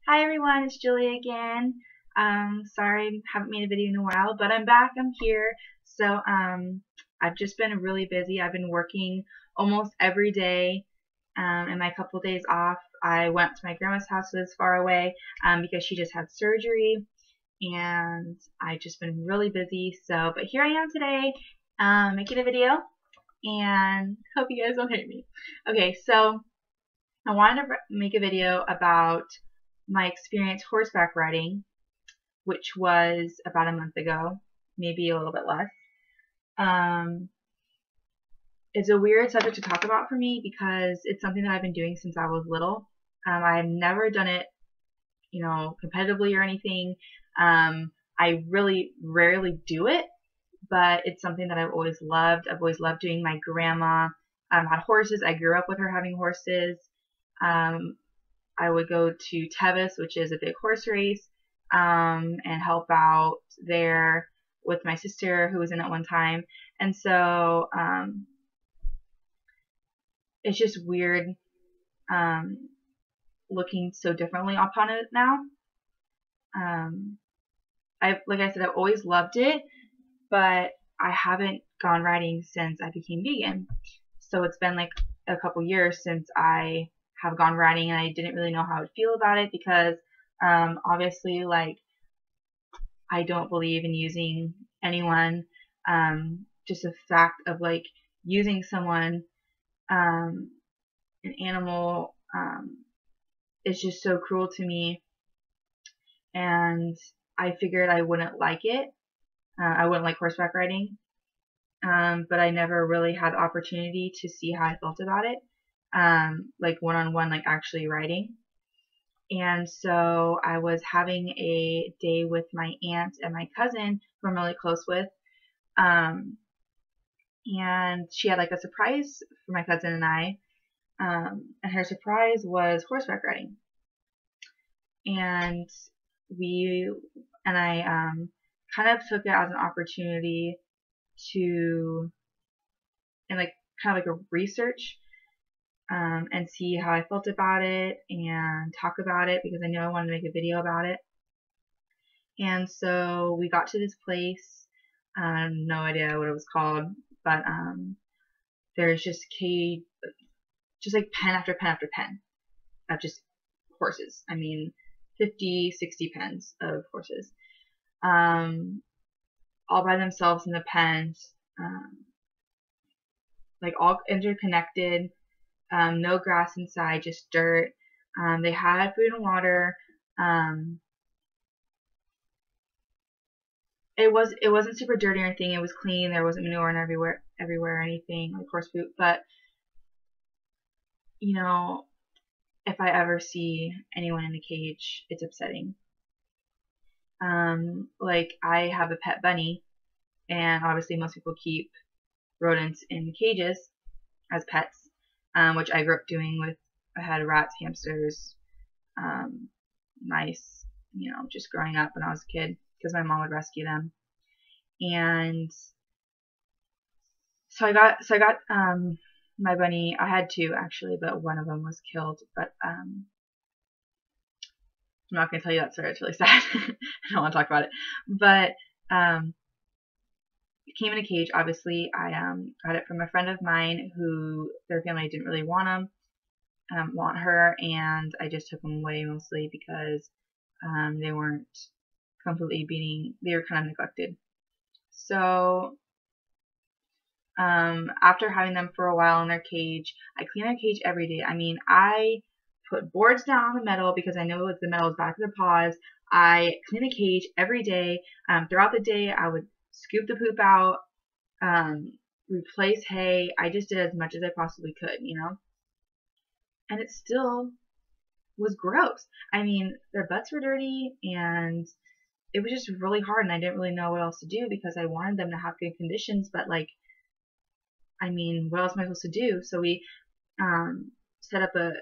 Hi everyone, it's Julie again. Sorry, haven't made a video in a while, but I'm back. I'm here. I've just been really busy. I've been working almost every day. And my couple days off, I went to my grandma's house that's far away because she just had surgery, and I've just been really busy. But here I am today, making a video, and hope you guys don't hate me. Okay, so I wanted to make a video about my experience horseback riding, which was about a month ago, maybe a little bit less. Um, it's a weird subject to talk about for me because it's something that I've been doing since I was little. I've never done it, competitively or anything. I really rarely do it, but it's something that I've always loved. I've always loved doing. My grandma had horses. I grew up with her having horses. I would go to Tevis, which is a big horse race, and help out there with my sister who was in it one time. And so it's just weird looking so differently upon it now. Like I said, I've always loved it, but I haven't gone riding since I became vegan. So it's been like a couple years since I have gone riding, and I didn't really know how I would feel about it because obviously, like, I don't believe in using anyone. Just the fact of like using someone, an animal, is just so cruel to me, and I figured I wouldn't like it. I wouldn't like horseback riding, but I never really had the opportunity to see how I felt about it, like one-on-one, like actually riding. And so I was having a day with my aunt and my cousin, who I'm really close with, and she had like a surprise for my cousin and I, and her surprise was horseback riding. And I kind of took it as an opportunity to, and like kind of like a research, and see how I felt about it and talk about it because I knew I wanted to make a video about it. And so we got to this place. No idea what it was called, but there's just like pen after pen after pen of just horses. I mean, 50, 60 pens of horses, all by themselves in the pens, like all interconnected. No grass inside, just dirt. They had food and water. It wasn't super dirty or anything. It was clean. There wasn't manure and everywhere or anything like horse poop. But if I ever see anyone in a cage, it's upsetting. Like I have a pet bunny, and obviously most people keep rodents in cages as pets, which I grew up doing with. I had rats, hamsters, mice, just growing up when I was a kid because my mom would rescue them. And so I got my bunny. I had two actually, but one of them was killed. But I'm not going to tell you that story. It's really sad. I don't want to talk about it. But it came in a cage. Obviously, I got it from a friend of mine who their family didn't really want her, and I just took them away mostly because they weren't completely they were kind of neglected. So after having them for a while in their cage, I clean their cage every day. I mean, I put boards down on the metal because I know the metal is back to the paws. I clean the cage every day. Throughout the day, I would scoop the poop out, replace hay. I just did as much as I possibly could, and it still was gross. I mean, their butts were dirty, and it was just really hard, and I didn't really know what else to do because I wanted them to have good conditions, but like, I mean, what else am I supposed to do? So we set up a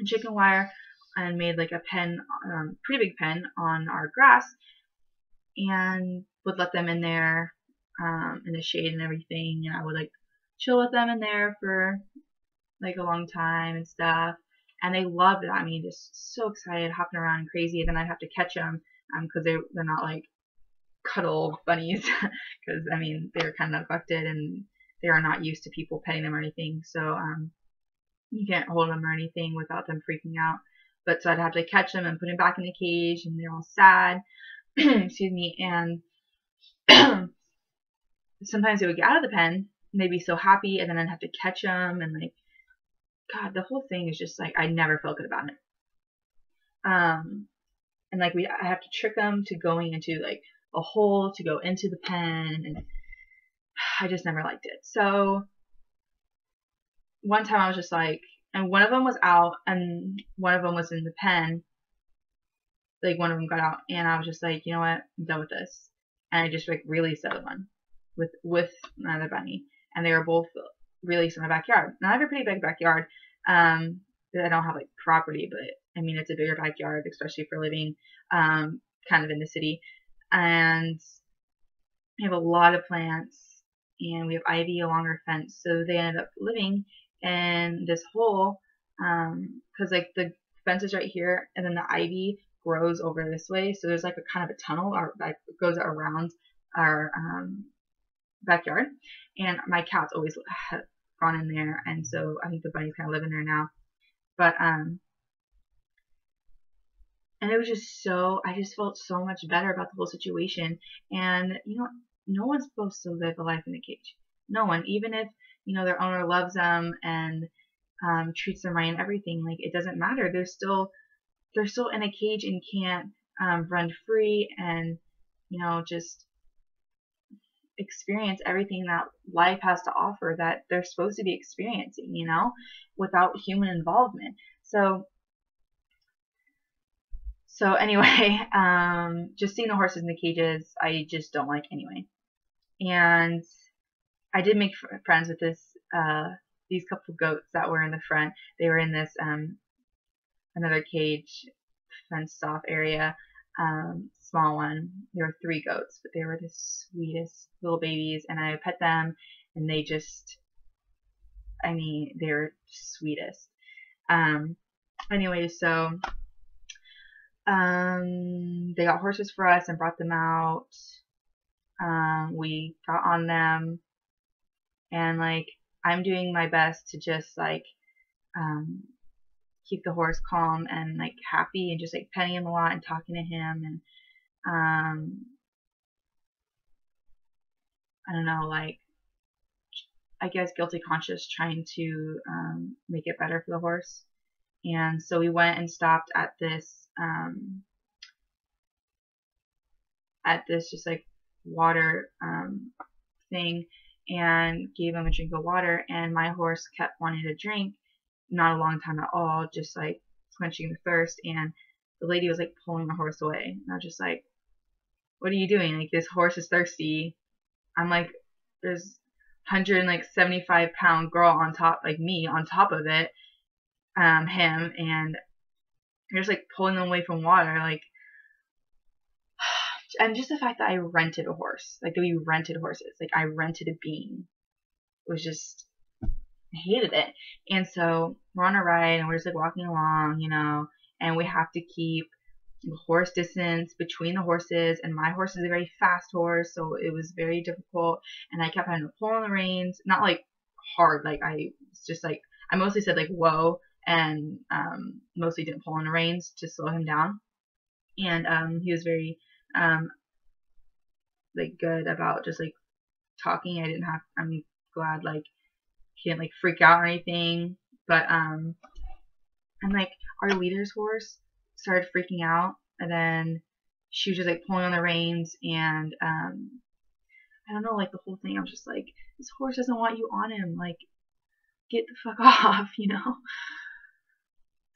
chicken wire and made like a pen, pretty big pen on our grass, and would let them in there in the shade and everything, and I would like chill with them in there for like a long time and stuff. and they loved it. I mean, just so excited, hopping around and crazy. And then I'd have to catch them because they're not like cuddle bunnies because I mean they're kind of neglected and they are not used to people petting them or anything. So you can't hold them or anything without them freaking out. But so I'd have to catch them and put them back in the cage, and they're all sad. Excuse me. And sometimes they would get out of the pen and they'd be so happy, and then I'd have to catch them, and like, God, the whole thing is just like I never felt good about it. And like I have to trick them to going into like a hole to go into the pen, and I just never liked it. So one time I was just like, and one of them was out and one of them was in the pen. Like one of them got out, and I was just like, you know what, I'm done with this. And I just like released the other one with another bunny, and they were both released in my backyard. Now I have a pretty big backyard. I don't have like property, but I mean it's a bigger backyard, especially for living kind of in the city. And we have a lot of plants, and we have ivy along our fence. So they ended up living in this hole because like the fence is right here, and then the ivy grows over this way. So there's like a kind of a tunnel that goes around our backyard, and my cats always have gone in there, and so I think the bunnies kind of live in there now. But and it was just so, I just felt so much better about the whole situation. And you know, no one's supposed to live a life in a cage. No one, even if you know their owner loves them and treats them right and everything. Like it doesn't matter. They're still in a cage and can't run free and you know just experience everything that life has to offer that they're supposed to be experiencing, you know, without human involvement. So anyway, just seeing the horses in the cages, I just don't like anyway. And I did make friends with these couple of goats that were in the front. They were in this another cage, fenced off area, small one. There were 3 goats, but they were the sweetest little babies, and I pet them, and they just, I mean, they're sweetest. Anyway, so they got horses for us and brought them out. We got on them, and like I'm doing my best to just like keep the horse calm and like happy, and just like petting him a lot and talking to him, and I don't know, like I guess guilty conscious trying to make it better for the horse. And so we went and stopped at this just like water thing, and gave him a drink of water, and my horse kept wanting to drink, not a long time at all, just like quenching the thirst. And the lady was like pulling the horse away, and I was just like, what are you doing? Like, this horse is thirsty. I'm like, there's 175-pound girl on top, like me on top of it, him, and you're just like pulling them away from water, like. And just the fact that I rented a horse, like that we rented horses, like I rented a being, was just, I hated it. And so we're on a ride, and we're just like walking along, you know, and we have to keep horse distance between the horses, and my horse is a very fast horse, so it was very difficult, and I kept having to pull on the reins, not like hard, like I was just like, I mostly said like whoa, and mostly didn't pull on the reins to slow him down. And he was very like good about just like talking. I'm glad like he didn't like freak out or anything. But and like our leader's horse started freaking out, and then she was just like pulling on the reins, and I don't know, like the whole thing, I was just like, this horse doesn't want you on him, like get the fuck off, you know.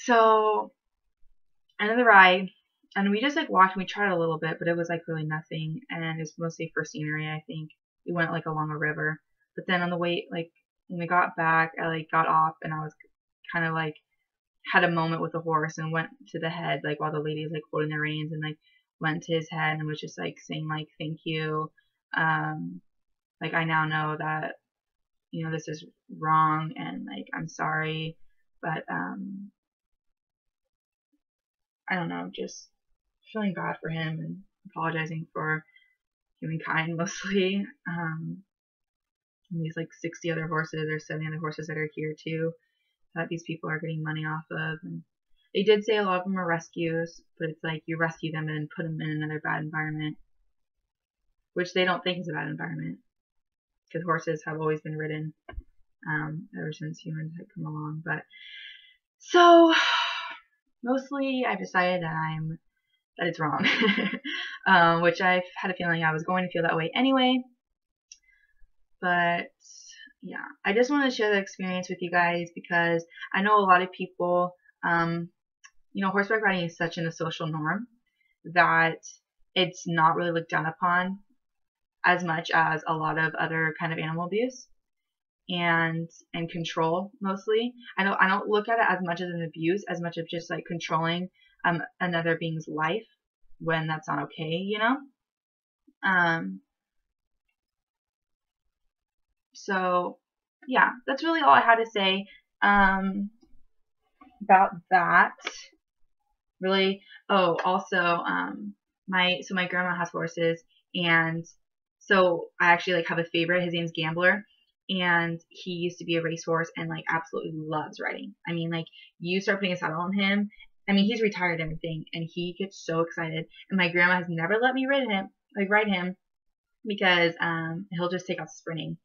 So end of the ride, and we just like walked, and we tried a little bit, but it was like really nothing, and it was mostly for scenery. I think we went like along a river, but then on the way, like when we got back, I like got off, and I was kind of like had a moment with the horse, and went to the head, like while the lady was like holding the reins, and like went to his head and was just like saying like thank you, like I now know that, you know, this is wrong, and like I'm sorry, but I don't know, just feeling bad for him and apologizing for humankind mostly. And these like 60 other horses or 70 other horses that are here too that these people are getting money off of. And they did say a lot of them are rescues, but it's like you rescue them and put them in another bad environment, which they don't think is a bad environment because horses have always been ridden ever since humans had come along. But so mostly I've decided that it's wrong, which I've had a feeling I was going to feel that way anyway. But yeah, I just want to share the experience with you guys because I know a lot of people, you know, horseback riding is such a social norm that it's not really looked down upon as much as a lot of other kind of animal abuse and control mostly. I don't look at it as much as an abuse as much of just like controlling another being's life when that's not okay, you know? So yeah, that's really all I had to say about that. Really, oh, also, my grandma has horses, and so I actually like have a favorite. His name's Gambler, and he used to be a racehorse and like absolutely loves riding. I mean, like you start putting a saddle on him. I mean, he's retired and everything, and he gets so excited. And my grandma has never let me ride him because he'll just take off sprinting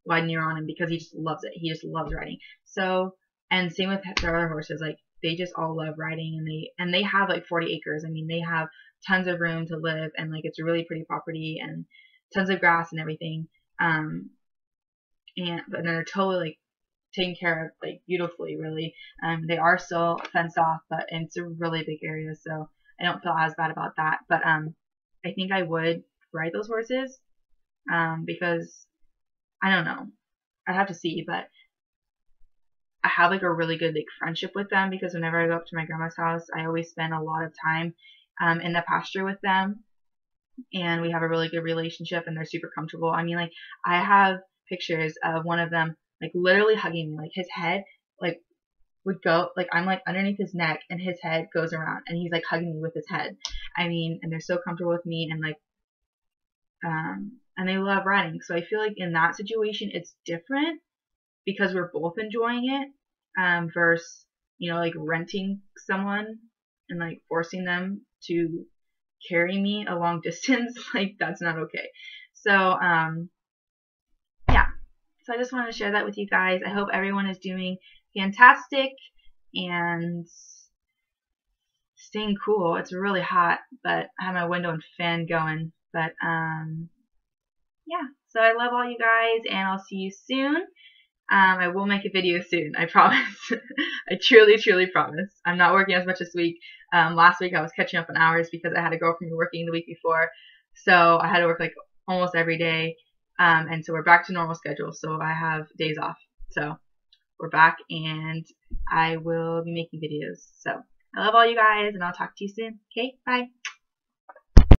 when you're on him because he just loves it. He just loves riding. So, and same with their other horses. Like they just all love riding, and they have like 40 acres. I mean, they have tons of room to live, and like it's a really pretty property and tons of grass and everything. But then they're totally like taken care of like beautifully, really. They are still fenced off, but it's a really big area, so I don't feel as bad about that. But I think I would ride those horses because I don't know. I'd have to see, but I have like a really good like friendship with them because whenever I go up to my grandma's house, I always spend a lot of time in the pasture with them, and we have a really good relationship, and they're super comfortable. I mean, like I have pictures of one of them like literally hugging me, like his head like would go like I'm like underneath his neck, and his head goes around, and he's like hugging me with his head. I mean, and they're so comfortable with me, and like and they love riding. So I feel like in that situation it's different because we're both enjoying it versus, you know, like renting someone and like forcing them to carry me a long distance. Like that's not okay. So yeah, so I just wanted to share that with you guys. I hope everyone is doing fantastic and staying cool. It's really hot, but I have my window and fan going. But yeah, so I love all you guys, and I'll see you soon. I will make a video soon, I promise. I truly, truly promise. I'm not working as much this week. Last week I was catching up on hours because I had a girl from me working the week before, so I had to work like almost every day. And so we're back to normal schedule, so I have days off. So we're back, and I will be making videos. So I love all you guys, and I'll talk to you soon. Okay, bye.